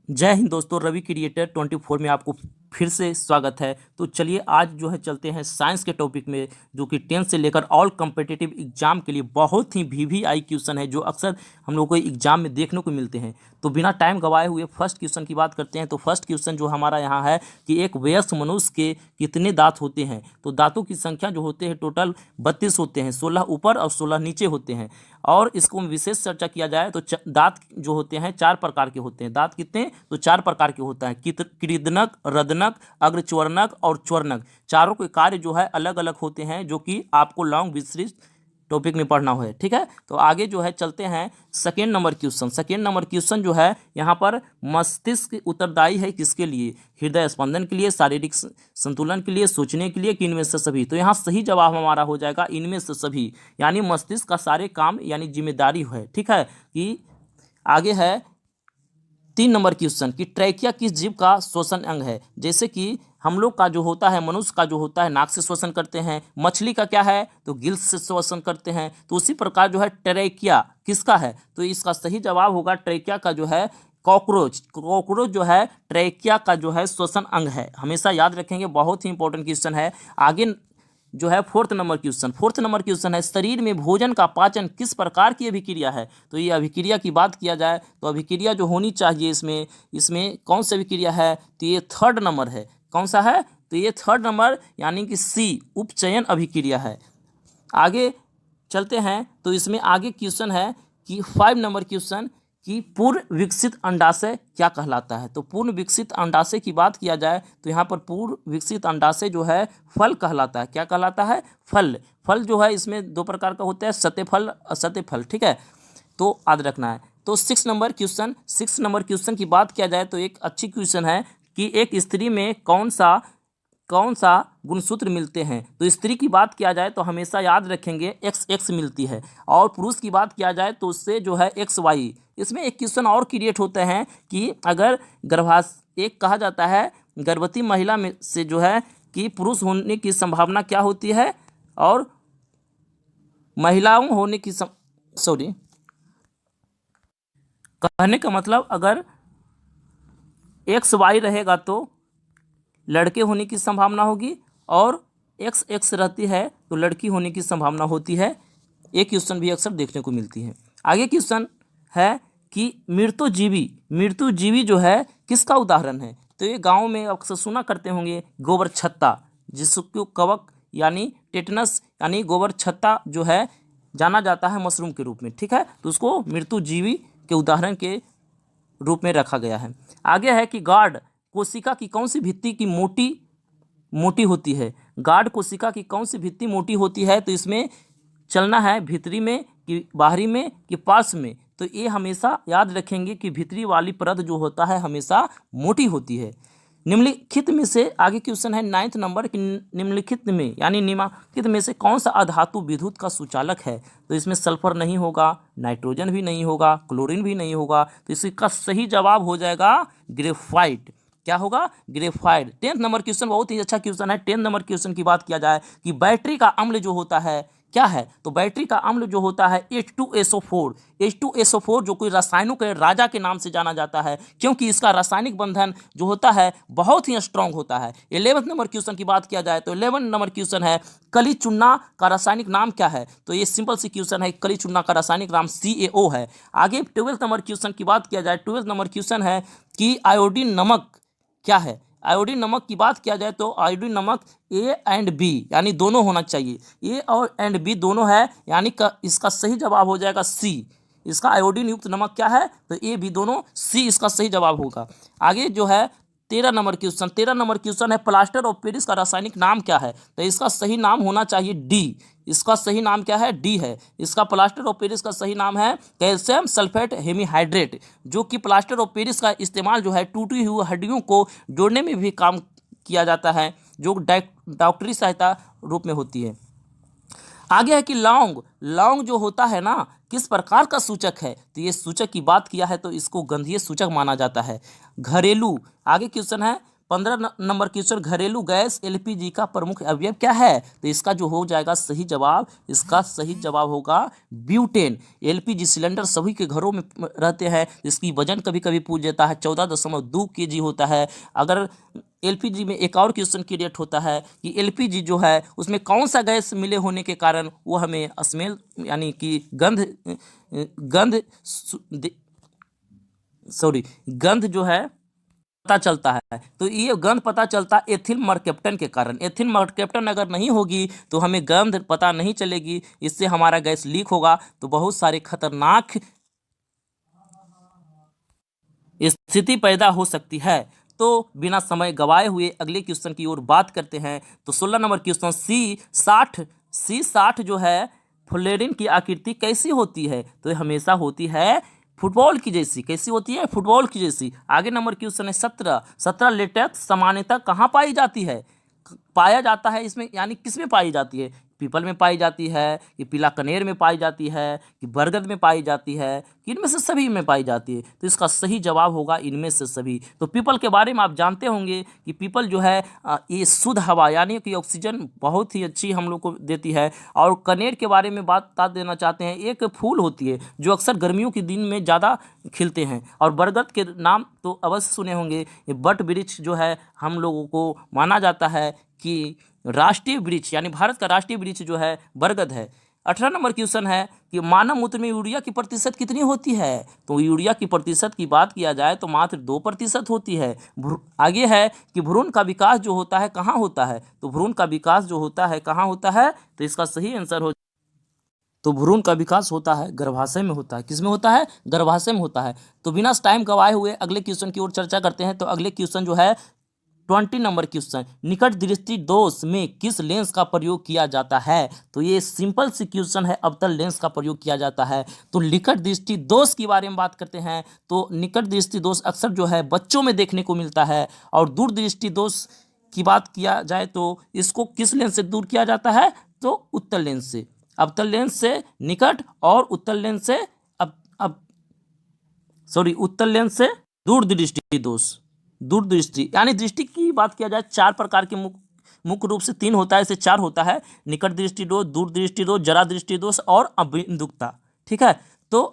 जय हिंद दोस्तों, रवि क्रिएटर 24 में आपको फिर से स्वागत है। तो चलिए आज जो है चलते हैं साइंस के टॉपिक में, जो कि 10th से लेकर ऑल कॉम्पिटिटिव एग्जाम के लिए बहुत ही वीवीआई क्वेश्चन है, जो अक्सर हम लोग को एग्जाम में देखने को मिलते हैं। तो बिना टाइम गवाए हुए फर्स्ट क्वेश्चन की बात करते हैं। तो फर्स्ट क्वेश्चन जो हमारा यहाँ है कि एक वयस्क मनुष्य के कितने दांत होते हैं। तो दांतों की संख्या जो होते हैं टोटल 32 होते हैं, 16 ऊपर और 16 नीचे होते हैं। और इसको विशेष चर्चा किया जाए तो दांत जो होते हैं 4 प्रकार के होते हैं। दांत कितने, तो 4 प्रकार के होता है, कृदनक, रदनक, अग्रच्वर्णक और च्वर्णक। चारों के कार्य जो है अलग अलग होते हैं, जो कि आपको लॉन्ग विस्तृत टॉपिक में पढ़ना है। ठीक है, तो आगे जो है चलते हैं second number question. Second number question जो है यहाँ पर मस्तिष्क उत्तरदायी है किसके लिए? हृदय स्पंदन के लिए, शारीरिक संतुलन के लिए, सोचने के लिए, कि इनमें से सभी? तो यहाँ सही जवाब हमारा हो जाएगा इनमें से सभी, यानी मस्तिष्क का सारे काम यानी जिम्मेदारी है। ठीक है, कि आगे है 3 नंबर क्वेश्चन कि ट्रैकिया किस जीव का श्वसन अंग है? जैसे कि हम लोग का जो होता है, मनुष्य का जो होता है नाक से श्वसन करते हैं, मछली का क्या है तो गिल्स से श्वसन करते हैं। तो उसी प्रकार जो है ट्रैकिया किसका है? तो इसका सही जवाब होगा ट्रैकिया का जो है कॉकरोच। कॉकरोच जो है ट्रैकिया का जो है श्वसन अंग है, हमेशा याद रखेंगे, बहुत ही इंपॉर्टेंट क्वेश्चन है। आगे जो है फोर्थ नंबर क्वेश्चन है शरीर में भोजन का पाचन किस प्रकार की अभिक्रिया है? तो ये अभिक्रिया की बात किया जाए तो अभिक्रिया जो होनी चाहिए इसमें कौन सी अभिक्रिया है? तो ये थर्ड नंबर है। कौन सा है? तो ये थर्ड नंबर यानी कि सी, उपचयन अभिक्रिया है। आगे चलते हैं तो इसमें आगे क्वेश्चन है कि 5 नंबर क्वेश्चन कि पूर्ण विकसित अंडाशय क्या कहलाता है? तो पूर्ण विकसित अंडाशय की बात किया जाए तो यहाँ पर पूर्ण विकसित अंडाशय जो है फल कहलाता है। क्या कहलाता है? फल। फल जो है इसमें 2 प्रकार का होता है, सत्यफल, असत्य फल। ठीक है, तो याद रखना है। तो 6 नंबर क्वेश्चन की बात किया जाए तो एक अच्छी क्वेश्चन है कि एक स्त्री में कौन सा गुणसूत्र मिलते हैं? तो स्त्री की बात किया जाए तो हमेशा याद रखेंगे XX मिलती है, और पुरुष की बात किया जाए तो उससे जो है XY। इसमें एक क्वेश्चन और क्रिएट होते हैं कि अगर एक कहा जाता है गर्भवती महिला में से जो है कि पुरुष होने की संभावना क्या होती है, और महिलाओं होने की कहने का मतलब अगर XY रहेगा तो लड़के होने की संभावना होगी, और XX रहती है तो लड़की होने की संभावना होती है। एक क्वेश्चन भी अक्सर देखने को मिलती है। आगे क्वेश्चन है कि मृत्युजीवी जो है किसका उदाहरण है? तो ये गांव में अक्सर सुना करते होंगे गोबर छत्ता, जिसको कवक यानी टेटनस यानी गोबर छत्ता जो है जाना जाता है मशरूम के रूप में। ठीक है, तो उसको मृत्युजीवी के उदाहरण के रूप में रखा गया है। आगे है कि गार्ड कोशिका की कौन सी भित्ति की मोटी होती है? गार्ड कोशिका की कौन सी भित्ति मोटी होती है? तो इसमें चलना है भीतरी में कि बाहरी में कि पार्श्व में। तो ये हमेशा याद रखेंगे कि भीतरी वाली परत जो होता है हमेशा मोटी होती है। निम्नलिखित में से आगे क्वेश्चन है 9th नंबर कि निम्नलिखित में से कौन सा अधातु विद्युत का सुचालक है? तो इसमें सल्फर नहीं होगा, नाइट्रोजन भी नहीं होगा, क्लोरीन भी नहीं होगा। तो इसका सही जवाब हो जाएगा ग्रेफाइट। क्या होगा? ग्रेफाइट। 10th नंबर क्वेश्चन बहुत ही अच्छा क्वेश्चन है। 10th नंबर क्वेश्चन की बात किया जाए कि बैटरी का अम्ल जो होता है क्या है? तो बैटरी का अम्ल जो होता है H2SO4 जो कोई रसायनों के राजा के नाम से जाना जाता है, क्योंकि इसका रासायनिक बंधन जो होता है बहुत ही स्ट्रांग होता है। 11th नंबर क्वेश्चन की बात किया जाए तो 11 नंबर क्वेश्चन है कली चूना का रासायनिक नाम क्या है? तो ये सिंपल सी क्वेश्चन है, कली चूना का रासायनिक नाम CaO है। आगे 12th नंबर क्वेश्चन की बात किया जाए, 12th नंबर क्वेश्चन है कि आयोडीन नमक क्या है? आयोडीन नमक की बात किया जाए तो आयोडीन नमक A एंड B यानी दोनों होना चाहिए, A और एंड B दोनों है, यानी इसका सही जवाब हो जाएगा C। इसका आयोडीन युक्त नमक क्या है? तो A B दोनों, C इसका सही जवाब होगा। आगे जो है 13 नंबर क्वेश्चन है प्लास्टर ऑफ पेरिस का रासायनिक नाम क्या है? तो इसका सही नाम होना चाहिए D। इसका सही नाम क्या है? D है। इसका प्लास्टर ऑफ पेरिस का सही नाम है कैल्शियम सल्फेट हेमीहाइड्रेट, जो कि प्लास्टर ऑफ पेरिस का इस्तेमाल जो है टूटी हुई हड्डियों को जोड़ने में भी काम किया जाता है, जो डॉक्टरी सहायता रूप में होती है। आगे है कि लौंग जो होता है ना किस प्रकार का सूचक है? तो ये सूचक की बात किया है तो इसको गंधीय सूचक माना जाता है। घरेलू, आगे क्वेश्चन है 15 नंबर क्वेश्चन, घरेलू गैस एलपीजी का प्रमुख अवयव क्या है? तो इसका जो हो जाएगा सही जवाब, इसका सही जवाब होगा ब्यूटेन। एलपीजी सिलेंडर सभी के घरों में रहते हैं। इसकी वजन कभी कभी पूछ जाता है, 14.2 kg होता है। अगर एलपीजी में एक और क्वेश्चन क्रिएट होता है कि एलपीजी जो है उसमें कौन सा गैस मिले होने के कारण वो हमें स्मेल यानी कि गंध गंध जो है पता चलता है। तो ये गंध पता चलता एथिल मर्केप्टन के कारण। एथिल मर्केप्टन अगर नहीं होगी तो हमें गंध पता नहीं चलेगी, इससे हमारा गैस लीक होगा, तो बहुत सारे खतरनाक स्थिति पैदा हो सकती है। तो बिना समय गवाए हुए अगले क्वेश्चन की ओर बात करते हैं। तो 16 नंबर क्वेश्चन, C60 जो है फ्लोरीन की आकृति कैसी होती है? तो ये हमेशा होती है फुटबॉल की जैसी। कैसी होती है? फुटबॉल की जैसी। आगे नंबर क्वेश्चन है 17 लेटेक्स सामान्यतः कहाँ पाई जाती है? पाया जाता है इसमें यानी किस में पाई जाती है? पीपल में पाई जाती है, कि पीला कनेर में पाई जाती है, कि बरगद में पाई जाती है, कि इनमें से सभी में पाई जाती है? तो इसका सही जवाब होगा इनमें से सभी। तो पीपल के बारे में आप जानते होंगे कि पीपल जो है ये शुद्ध हवा यानी कि ऑक्सीजन बहुत ही अच्छी हम लोग को देती है। और कनेर के बारे में बता देना चाहते हैं, एक फूल होती है जो अक्सर गर्मियों के दिन में ज़्यादा खिलते हैं। और बरगद के नाम तो अवश्य सुने होंगे। ये बट वृक्ष जो है हम लोगों को माना जाता है कि राष्ट्रीय वृक्ष यानी भारत का राष्ट्रीय वृक्ष जो है बरगद है। 18 नंबर क्वेश्चन है कि मानव मूत्र में यूरिया की प्रतिशत कितनी होती है? तो यूरिया की प्रतिशत की बात किया जाए तो मात्र 2% होती है। आगे है कि भ्रूण का विकास जो होता है कहाँ होता है? तो भ्रूण का विकास जो होता है कहाँ होता है? तो इसका सही आंसर हो, तो भ्रूण का विकास होता है गर्भाशय में होता है। किस में होता है? गर्भाशय में होता है। तो बिना टाइम गवाए हुए अगले क्वेश्चन की ओर चर्चा करते हैं। तो अगले क्वेश्चन जो है 20 नंबर क्वेश्चन, निकट दृष्टि दोष में किस लेंस का प्रयोग किया जाता है? तो ये सिंपल सी क्वेश्चन है, अवतल लेंस का प्रयोग किया जाता है। तो निकट दृष्टि दोष के बारे में बात करते हैं। तो निकट दृष्टि दोष अक्सर जो है बच्चों में देखने को मिलता है। और दूर दृष्टि दोष की बात किया जाए तो इसको किस लेंस से दूर किया जाता है? तो उत्तल लेंस से। अवतल लेंस से निकट और उत्तल लेंस से उत्तल लेंस से दूर दृष्टि दोष। दूर दृष्टि यानी दृष्टि की बात किया जाए 4 प्रकार के मुख्य रूप से 3 होता है, इसे 4 होता है। निकट दृष्टि दोष, दूर दृष्टि दोष, जरा दृष्टि दोष और अबिंदुकता। ठीक है। तो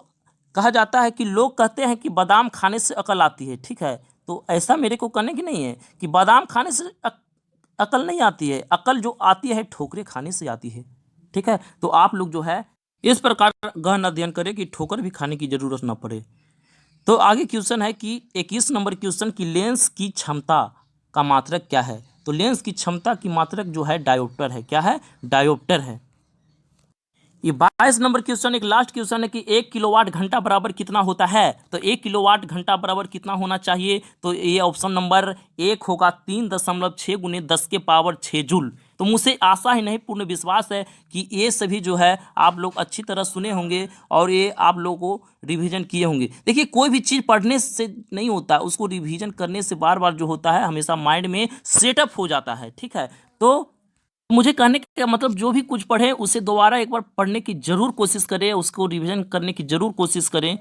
कहा जाता है कि लोग कहते हैं कि बादाम खाने से अकल आती है। ठीक है। तो ऐसा मेरे को कहने की नहीं है कि बादाम खाने से अकल नहीं आती है। अकल जो आती है ठोकरे खाने से आती है। ठीक है। तो आप लोग जो है इस प्रकार गहन अध्ययन करें कि ठोकर भी खाने की जरूरत ना पड़े। तो आगे क्वेश्चन है कि 21 नंबर क्वेश्चन की लेंस की क्षमता का मात्रक क्या है? तो लेंस की क्षमता की मात्रक जो है डायोप्टर है। क्या है? डायोप्टर है। ये 22 नंबर क्वेश्चन एक लास्ट क्वेश्चन है कि 1 किलोवाट घंटा बराबर कितना होता है? तो 1 किलोवाट घंटा बराबर कितना होना चाहिए? तो ये ऑप्शन नंबर 1 होगा 3.6 × 10⁶ जूल। तो मुझे आशा ही नहीं पूर्ण विश्वास है कि ये सभी जो है आप लोग अच्छी तरह सुने होंगे और ये आप लोगों को रिवीजन किए होंगे। देखिए कोई भी चीज़ पढ़ने से नहीं होता, उसको रिवीजन करने से बार बार जो होता है हमेशा माइंड में सेटअप हो जाता है। ठीक है। तो मुझे कहने का मतलब जो भी कुछ पढ़े उसे दोबारा एक बार पढ़ने की जरूर कोशिश करें, उसको रिवीजन करने की जरूर कोशिश करें,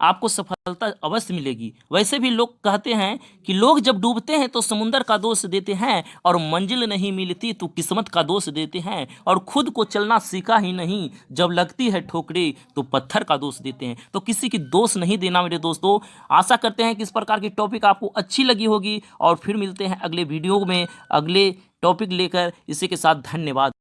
आपको सफलता अवश्य मिलेगी। वैसे भी लोग कहते हैं कि लोग जब डूबते हैं तो समुंदर का दोष देते हैं और मंजिल नहीं मिलती तो किस्मत का दोष देते हैं और खुद को चलना सीखा ही नहीं, जब लगती है ठोकरे तो पत्थर का दोष देते हैं। तो किसी की दोष नहीं देना मेरे दोस्तों। आशा करते हैं कि इस प्रकार की टॉपिक आपको अच्छी लगी होगी और फिर मिलते हैं अगले वीडियो में अगले टॉपिक लेकर। इसी के साथ धन्यवाद।